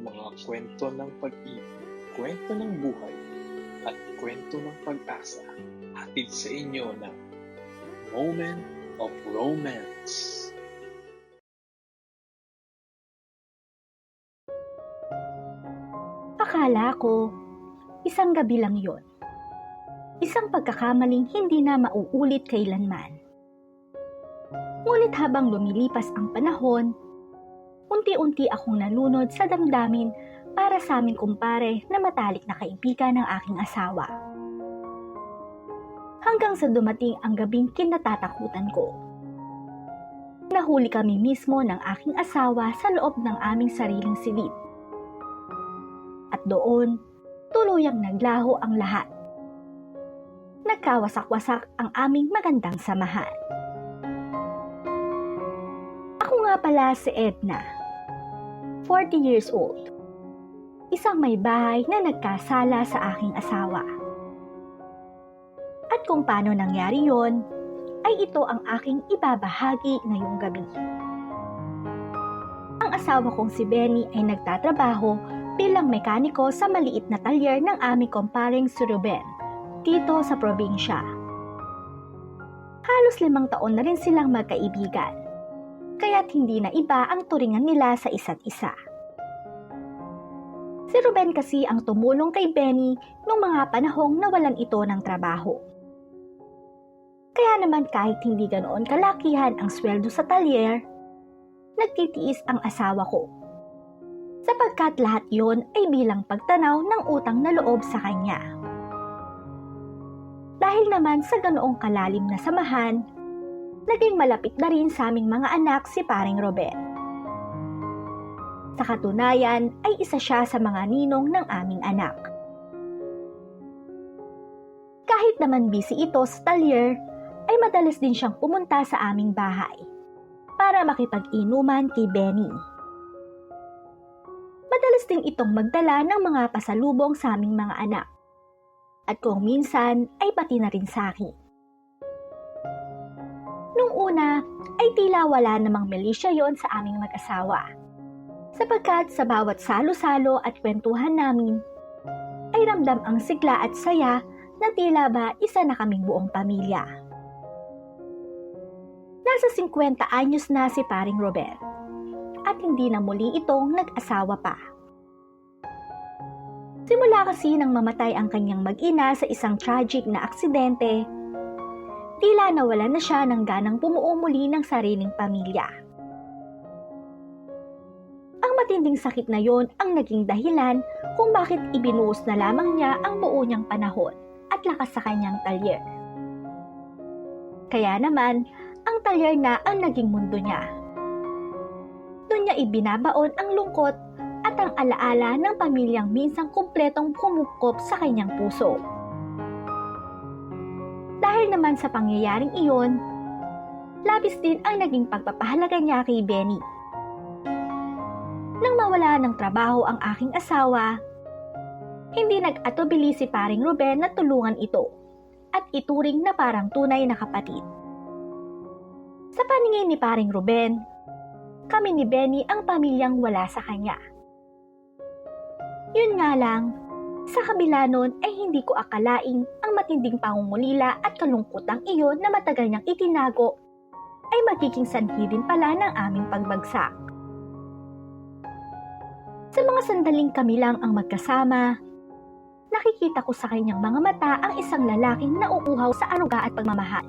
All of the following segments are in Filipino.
mga kwento ng pag-ibig, kwento ng buhay, at kwento ng pag-asa. Hatid sa inyo ng Moment of Romance. Akala ko, isang gabi lang yon. Isang pagkakamaling hindi na mauulit kailanman. Ngunit habang lumilipas ang panahon, unti-unti akong nalunod sa damdamin para sa aming kumpare na matalik na kaibigan ng aking asawa. Hanggang sa dumating ang gabing kinatatakutan ko. Nahuli kami mismo ng aking asawa sa loob ng aming sariling silid. At doon, tuluyang naglaho ang lahat. Nagkawasak-wasak ang aming magandang samahan. Ako nga pala si Edna, 40 years old. Isang may bahay na nagkasala sa aking asawa. At kung paano nangyari yon, ay ito ang aking ibabahagi ngayong gabi. Ang asawa kong si Benny ay nagtatrabaho bilang mekaniko sa maliit na talyer ng aming kumparing si Ruben, dito sa probinsya. Halos 5 taon na rin silang magkaibigan, kaya't hindi na iba ang turingan nila sa isa't isa. Si Ruben kasi ang tumulong kay Benny noong mga panahong nawalan ito ng trabaho. Kaya naman kahit hindi ganoon kalakihan ang sweldo sa talyer, nagtitiis ang asawa ko. Sapagkat lahat yon ay bilang pagtanaw ng utang na loob sa kanya. Dahil naman sa ganoong kalalim na samahan, naging malapit na rin sa aming mga anak si paring Ruben. Sa katunayan ay isa siya sa mga ninong ng aming anak. Kahit naman busy ito sa talyer, ay madalas din siyang pumunta sa aming bahay para makipag-inuman kay Benny. Madalas din itong magdala ng mga pasalubong sa aming mga anak. At kung minsan ay pati na rin sa akin. Nung una ay tila wala namang melisya yon sa aming mag-asawa. Sapagkat sa bawat salo-salo at kwentuhan namin, ay ramdam ang sigla at saya na tila ba isa na kaming buong pamilya. Nasa 50 anyos na si paring Ruben at hindi na muli itong nag-asawa pa. Simula kasi nang mamatay ang kanyang mag-ina sa isang tragic na aksidente, tila nawala na siya ng ganang bumuo muli ng sariling pamilya. Ang matinding sakit na yon ang naging dahilan kung bakit ibinuhos na lamang niya ang buo niyang panahon at lakas sa kanyang talyer. Kaya naman, ang talyer na ang naging mundo niya. Doon niya ibinabaon ang lungkot at ang alaala ng pamilyang minsang kumpletong kumukop sa kanyang puso. Dahil naman sa pangyayaring iyon, labis din ang naging pagpapahalaga niya kay Benny. Nang mawala ng trabaho ang aking asawa, hindi nag-atubili si paring Ruben na tulungan ito at ituring na parang tunay na kapatid. Sa paningin ni paring Ruben, kami ni Benny ang pamilyang wala sa kanya. Yun nga lang, sa kabila nun ay hindi ko akalaing ang matinding pangungulila at kalungkutang iyon na matagal niyang itinago ay magiging sanhi din pala ng aming pagbagsak. Sa mga sandaling kami lang ang magkasama, nakikita ko sa kanyang mga mata ang isang lalaking nauuhaw sa aruga at pagmamahal.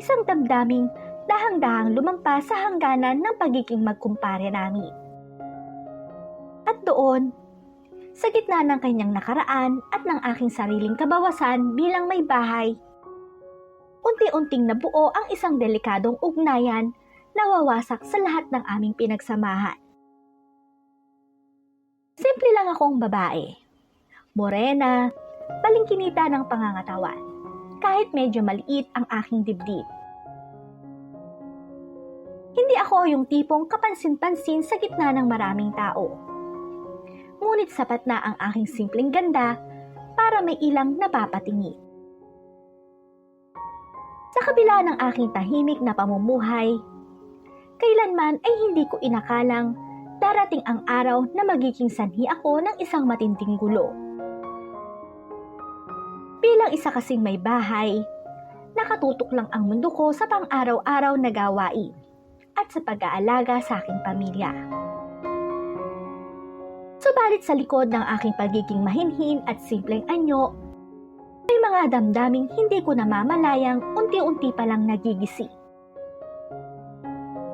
Isang damdaming dahang-dahang lumampas sa hangganan ng pagiging magkumpare namin. At doon, sa gitna ng kanyang nakaraan at ng aking sariling kabawasan bilang may bahay, unti-unting nabuo ang isang delikadong ugnayan na wawasak sa lahat ng aming pinagsamahan. Simple lang akong babae, morena, balingkinita ng pangangatawan, kahit medyo maliit ang aking dibdib. Hindi ako yung tipong kapansin-pansin sa gitna ng maraming tao. Ngunit sapat na ang aking simpleng ganda para may ilang napapatingin. Sa kabila ng aking tahimik na pamumuhay, kailanman ay hindi ko inakalang darating ang araw na magiging sanhi ako ng isang matinding gulo. Bilang isa kasing may bahay, nakatutok lang ang mundo ko sa pang-araw-araw na gawain at sa pag-aalaga sa aking pamilya. Subalit sa likod ng aking pagiging mahinhin at simpleng anyo, may mga damdaming hindi ko namamalayang unti-unti palang nagigising.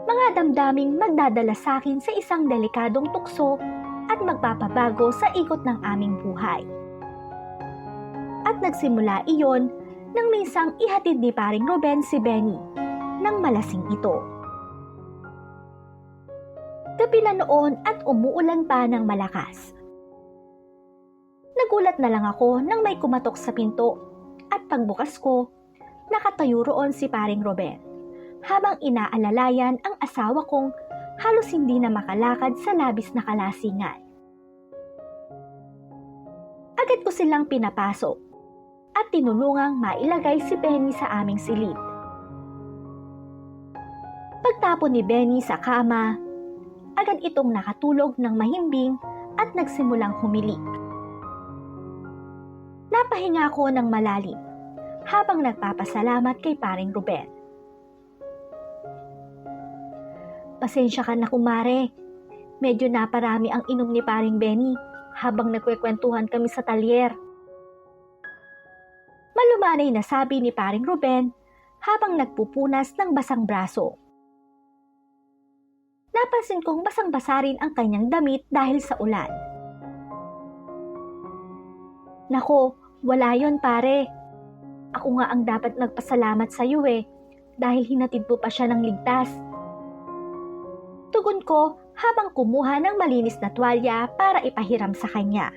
Mga damdaming magdadala sa akin sa isang delikadong tukso at magpapabago sa ikot ng aming buhay. At nagsimula iyon nang minsang ihatid ni paring Ruben si Benny nang malasing ito. Gabi na noon at umuulan pa ng malakas. Nagulat na lang ako nang may kumatok sa pinto at pagbukas ko, nakatayo roon si paring Ruben habang inaalalayan ang asawa kong halos hindi na makalakad sa labis na kalasingan. Agad ko silang pinapasok at tinulungang mailagay si Benny sa aming silid. Pagtapon ni Benny sa kama, agad itong nakatulog ng mahimbing at nagsimulang humilik. Napahinga ako ng malalim habang nagpapasalamat kay paring Ruben. Pasensya ka na kumare, medyo naparami ang inom ni paring Benny habang nagkwekwentuhan kami sa talyer. Malumanay na sabi ni paring Ruben habang nagpupunas ng basang braso. Napansin kong basang-basa rin ang kanyang damit dahil sa ulan. Nako, wala yon pare. Ako nga ang dapat nagpasalamat sa iyo dahil hinatid mo pa siya ng ligtas. Tugon ko habang kumuha ng malinis na tuwalya para ipahiram sa kanya.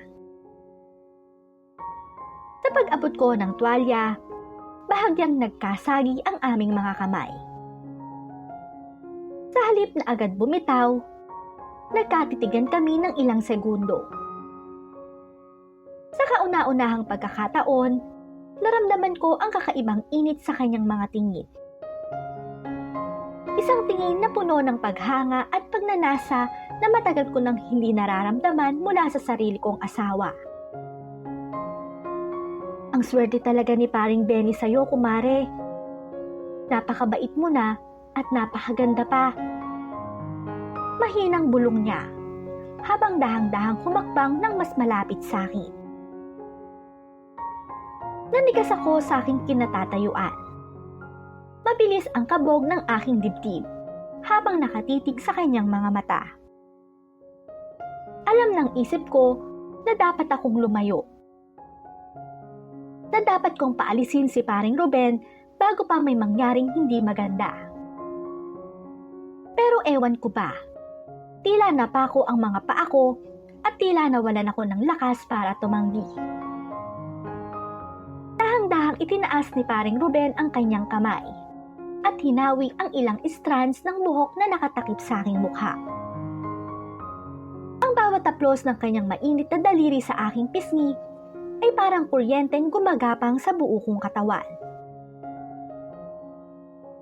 Sa pag-abot ko ng tuwalya, bahagyang nagkasagi ang aming mga kamay. Sa halip na agad bumitaw, nagkatitigan kami ng ilang segundo. Sa kauna-unahang pagkakataon, naramdaman ko ang kakaibang init sa kanyang mga tingin. Isang tingin na puno ng paghanga at pagnanasa na matagal ko nang hindi nararamdaman mula sa sarili kong asawa. Ang swerte talaga ni paring Benny sa'yo, kumare. Napakabait mo na at napakaganda pa. Mahinang bulong niya habang dahang-dahang humakbang ng mas malapit sa akin. Nanigas ako sa aking kinatatayuan. Mabilis ang kabog ng aking dibdib habang nakatitig sa kanyang mga mata. Alam ng isip ko na dapat akong lumayo. Na dapat kong paalisin si paring Ruben bago pa may mangyaring hindi maganda. Pero ewan ko ba, tila napako ang mga paa ko at tila nawalan ako ng lakas para tumanggi. Dahang-dahang itinaas ni paring Ruben ang kanyang kamay at hinawi ang ilang strands ng buhok na nakatakip sa aking mukha. Ang bawat taplos ng kanyang mainit na daliri sa aking pisngi ay parang kuryenteng gumagapang sa buo kong katawan.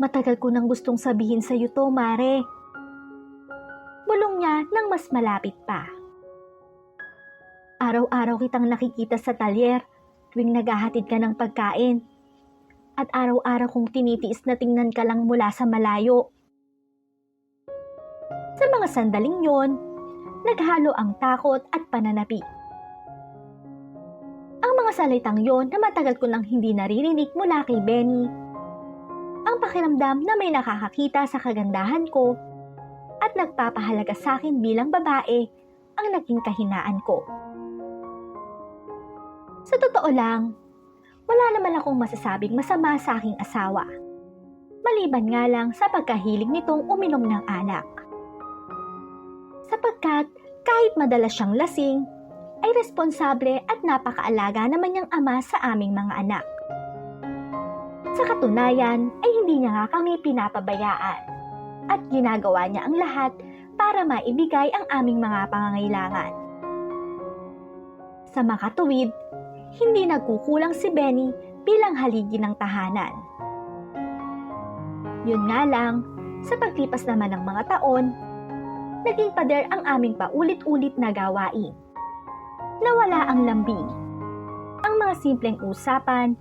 Matagal ko nang gustong sabihin sa iyo to, mare. Bulong niya nang mas malapit pa. Araw-araw kitang nakikita sa talyer tuwing naghahatid ka ng pagkain. At araw-araw kong tinitiis na tingnan ka lang mula sa malayo. Sa mga sandaling yon, naghalo ang takot at pananapik. Ang mga salitang yon na matagal ko nang hindi naririnig mula kay Benny. Ang pakiramdam na may nakakakita sa kagandahan ko at nagpapahalaga sa akin bilang babae ang naging kahinaan ko. Sa totoo lang, wala naman akong masasabing masama sa aking asawa. Maliban nga lang sa pagkahilig nitong uminom ng alak. Sapagkat kahit madalas siyang lasing, ay responsable at napakaalaga naman niyang ama sa aming mga anak. Sa katunayan ay hindi niya nga kami pinapabayaan at ginagawa niya ang lahat para maibigay ang aming mga pangangailangan. Sa makatuwid, hindi nagkukulang si Benny bilang haligi ng tahanan. Yun nga lang, sa paglipas naman ng mga taon, naging pader ang aming paulit-ulit na gawain. Nawala ang lambing, ang mga simpleng usapan,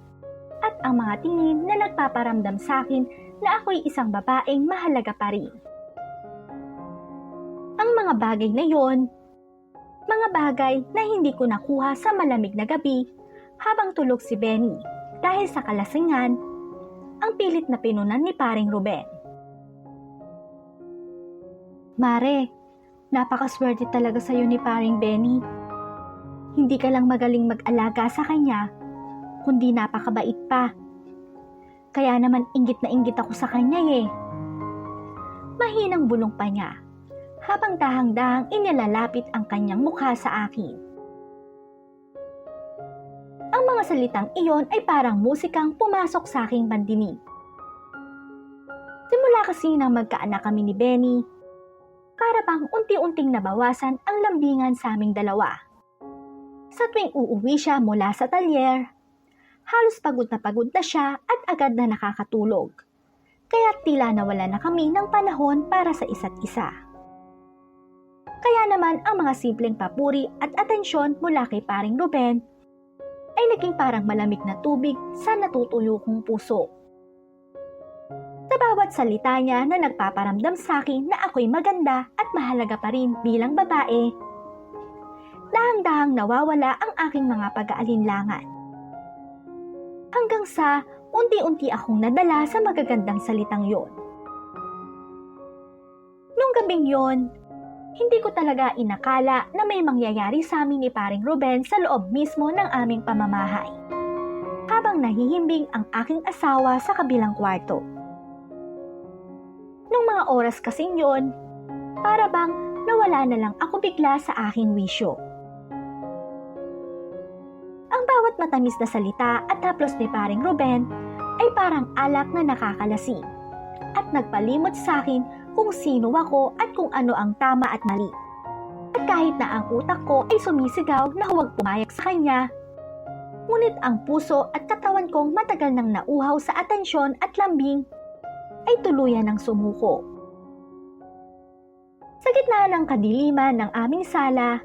at ang mga tingin na nagpaparamdam sa akin na ako'y isang babaeng mahalaga pa rin. Ang mga bagay na yon, mga bagay na hindi ko nakuha sa malamig na gabi habang tulog si Benny dahil sa kalasingan, ang pilit na pinunan ni paring Ruben. Mare, napakaswerte talaga sa'yo ni paring Benny. Hindi ka lang magaling mag-alaga sa kanya, kundi napakabait pa. Kaya naman inggit na inggit ako sa kanya eh. Mahinang bulong pa niya, habang dahang-dahang inilalapit ang kanyang mukha sa akin. Ang mga salitang iyon ay parang musikang pumasok sa aking pandinig. Simula kasi nang magkaanak kami ni Benny, para bang unti-unting nabawasan ang lambingan sa aming dalawa. Sa tuwing uuwi siya mula sa talyer, halos pagod na siya at agad na nakakatulog. Kaya tila nawala na kami ng panahon para sa isa't isa. Kaya naman ang mga simpleng papuri at atensyon mula kay paring Ruben ay naging parang malamig na tubig sa natutuyo kong puso. Sa bawat salita niya na nagpaparamdam sa akin na ako'y maganda at mahalaga pa rin bilang babae, dahang-dahang nawawala ang aking mga pag-aalinlangan. Hanggang sa unti-unti akong nadala sa magagandang salitang yon. Nung gabing yon, hindi ko talaga inakala na may mangyayari sa amin ni paring Ruben sa loob mismo ng aming pamamahay, habang nahihimbing ang aking asawa sa kabilang kwarto. Nung mga oras kasing yon, para bang nawala na lang ako bigla sa aking wisyo. Ang bawat matamis na salita at haplos ni paring Ruben ay parang alak na nakakalasing at nagpalimot sa akin kung sino ako at kung ano ang tama at mali. At kahit na ang utak ko ay sumisigaw na huwag pumayag sa kanya, ngunit ang puso at katawan kong matagal nang nauhaw sa atensyon at lambing ay tuluyan ng sumuko. Sa gitna ng kadiliman ng aming sala,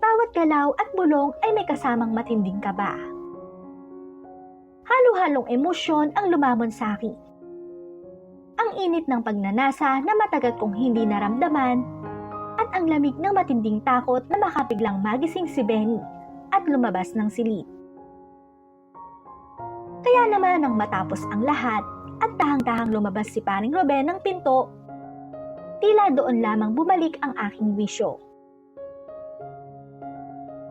bawat galaw at bulong ay may kasamang matinding kaba. Halo-halong emosyon ang lumamon sa akin. Ang init ng pagnanasa na matagal kong hindi naramdaman at ang lamig ng matinding takot na makapiglang magising si Benny at lumabas ng silid. Kaya naman nang matapos ang lahat at dahang-dahang lumabas si paring Ruben ng pinto, tila doon lamang bumalik ang aking wisyo.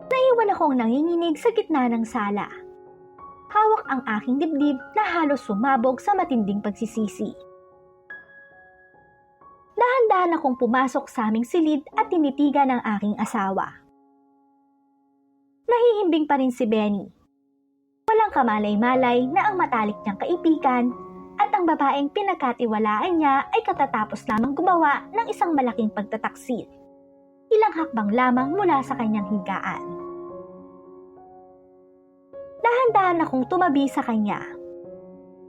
Naiwan akong nanginginig sa gitna ng sala. Hawak ang aking dibdib na halos sumabog sa matinding pagsisisi. Dahan-dahan akong pumasok sa aming silid at tinitigan ang aking asawa. Nahihimbing pa rin si Benny. Walang kamalay-malay na ang matalik niyang kaibigan at ang babaeng pinagkatiwalaan niya ay katatapos lamang gumawa ng isang malaking pagtataksil. Ilang hakbang lamang mula sa kanyang higaan. Dahan-dahan akong tumabi sa kanya.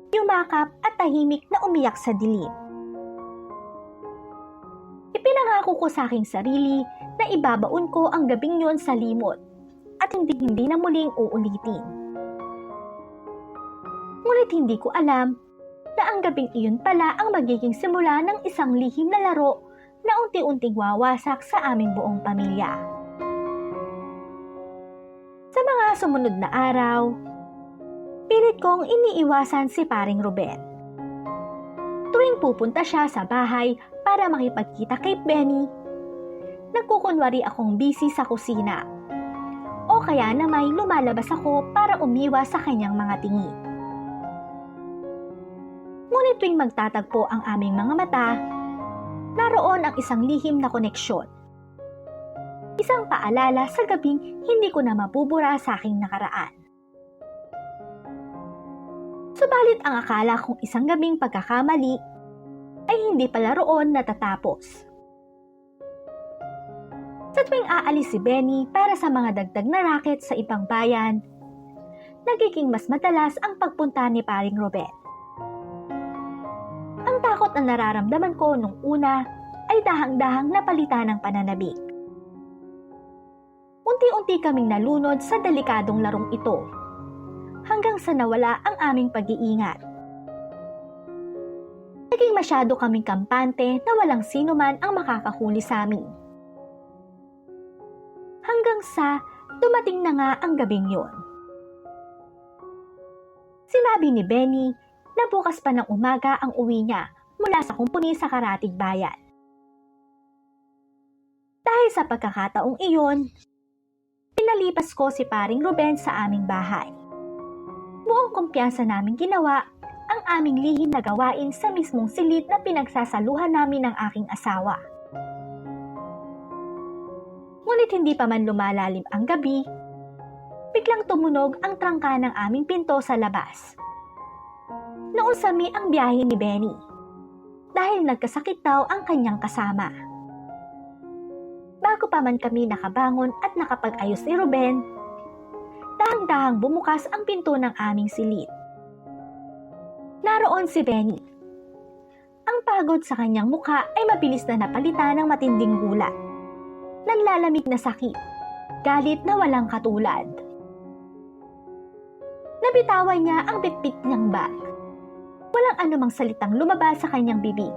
Yumakap at tahimik na umiyak sa dilim. Ipinangako ko sa aking sarili na ibabaon ko ang gabing yon sa limot at hindi na muling uulitin. Ngunit hindi ko alam na ang gabing iyon pala ang magiging simula ng isang lihim na laro na unti-unting wawasak sa aming buong pamilya. Sa mga sumunod na araw, pilit kong iniiwasan si paring Ruben. Tuwing pupunta siya sa bahay para makipagkita kay Benny, nagkukunwari akong busy sa kusina. O kaya namay lumalabas ako para umiwas sa kanyang mga tingin. Ngunit tuwing magtatagpo ang aming mga mata, naroon ang isang lihim na koneksyon. Isang paalala sa gabing hindi ko na mabubura sa aking nakaraan. Subalit ang akala kong isang gabing pagkakamali ay hindi pala roon natatapos. Sa tuwing aalis si Benny para sa mga dagdag na racket sa ibang bayan, nagiging mas madalas ang pagpunta ni paring Ruben. Ang takot na nararamdaman ko nung una ay dahang-dahang napalitan ng pananabik. Unti-unti kaming nalunod sa delikadong larong ito, hanggang sa nawala ang aming pag-iingat. Naging masyado kaming kampante na walang sino man ang makakahuli sa amin. Hanggang sa dumating na nga ang gabing yon. Sinabi ni Benny na bukas pa ng umaga ang uwi niya mula sa kumpuni sa Karatig Bayan. Dahil sa pagkakataong iyon, pinalipas ko si paring Ruben sa aming bahay. Buong kumpiyansa namin ginawa ang aming lihim na gawain sa mismong silid na pinagsasaluhan namin ng aking asawa. Ngunit hindi pa man lumalalim ang gabi, biglang tumunog ang trangka ng aming pinto sa labas. Nausami ang biyahe ni Benny dahil nagkasakit daw ang kanyang kasama. Bago pa man kami nakabangon at nakapag-ayos ni Ruben, dahang-dahang bumukas ang pinto ng aming silid. Naroon si Benny. Ang pagod sa kanyang mukha ay mabilis na napalitan ng matinding gulat. Nanlalamig na sakit, galit na walang katulad. Nabitawan niya ang bitbit niyang bag. Walang anumang salitang lumabas sa kanyang bibig.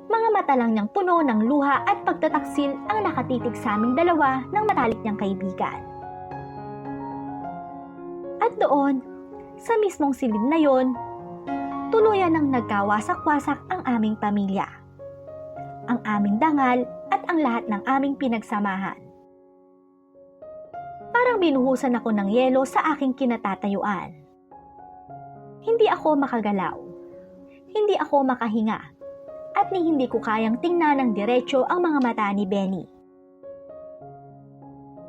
Mga mata lang niyang puno ng luha at pagtataksil ang nakatitig sa aming dalawa ng matalik niyang kaibigan. At doon, sa mismong silid na yon, tuluyan nang nagkawasak-wasak ang aming pamilya, ang aming dangal at ang lahat ng aming pinagsamahan. Parang binuhusan ako ng yelo sa aking kinatatayuan. Hindi ako makagalaw, hindi ako makahinga, at ni hindi ko kayang tingnan ng diretso ang mga mata ni Benny.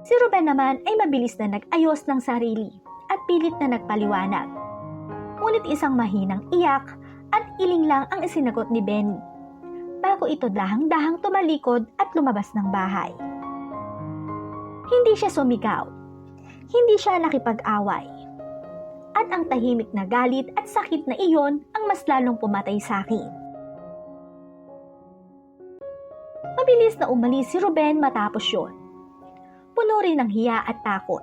Si Ruben naman ay mabilis na nag-ayos ng sarili at pilit na nagpaliwanag. Ngunit isang mahinang iyak at iling lang ang isinagot ni Benny bago ito dahang-dahang tumalikod at lumabas ng bahay. Hindi siya sumigaw, hindi siya nakipag-away, at ang tahimik na galit at sakit na iyon ang mas lalong pumatay sa akin. Mabilis na umalis si Ruben matapos yun. Puno rin ng hiya at takot.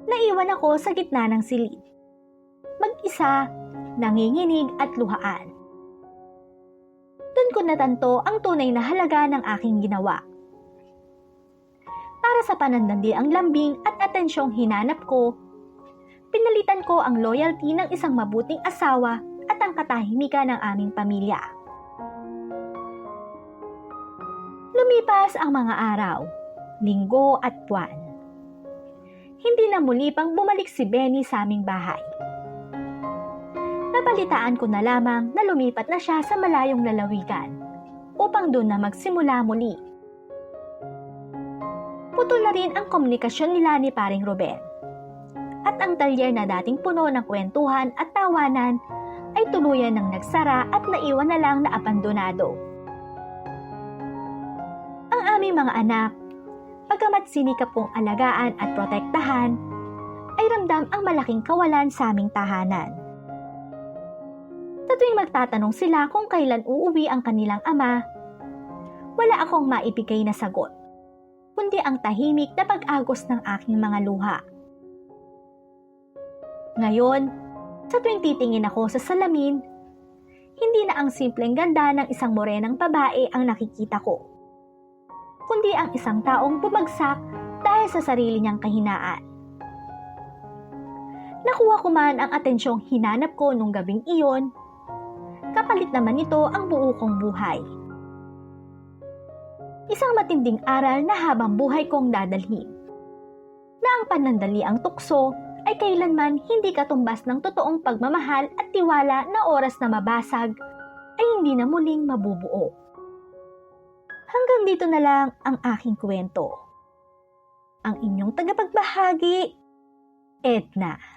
Naiwan ako sa gitna ng silid. Mag-isa, nanginginig at luhaan. Doon ko natanto ang tunay na halaga ng aking ginawa. Para sa panandaliang lambing at atensyong hinanap ko, pinalitan ko ang loyalty ng isang mabuting asawa at ang katahimikan ng aming pamilya. Lumipas ang mga araw, linggo at buwan. Hindi na muli pang bumalik si Benny sa aming bahay. Nabalitaan ko na lamang na lumipat na siya sa malayong lalawigan upang doon na magsimula muli. Putol na rin ang komunikasyon nila ni paring Ruben. At ang talyer na dating puno ng kwentuhan at tawanan ay tuluyan ng nagsara at naiwan na lang na abandonado. Ang aming mga anak, pagkamat sinikap kong alagaan at protektahan, ay ramdam ang malaking kawalan sa aming tahanan. Sa tuwing magtatanong sila kung kailan uuwi ang kanilang ama, wala akong maibigay na sagot, kundi ang tahimik na pag-agos ng aking mga luha. Ngayon, sa tuwing titingin ako sa salamin, hindi na ang simpleng ganda ng isang morenang babae ang nakikita ko, kundi ang isang taong bumagsak dahil sa sarili niyang kahinaan. Nakuha ko man ang atensyong hinanap ko nung gabing iyon, kapalit naman nito ang buo kong buhay. Isang matinding aral na habang buhay kong dadalhin, na ang panandaliang tukso ay kailanman hindi katumbas ng totoong pagmamahal at tiwala na oras na mabasag ay hindi na muling mabubuo. Hanggang dito na lang ang aking kwento. Ang inyong tagapagbahagi, Edna.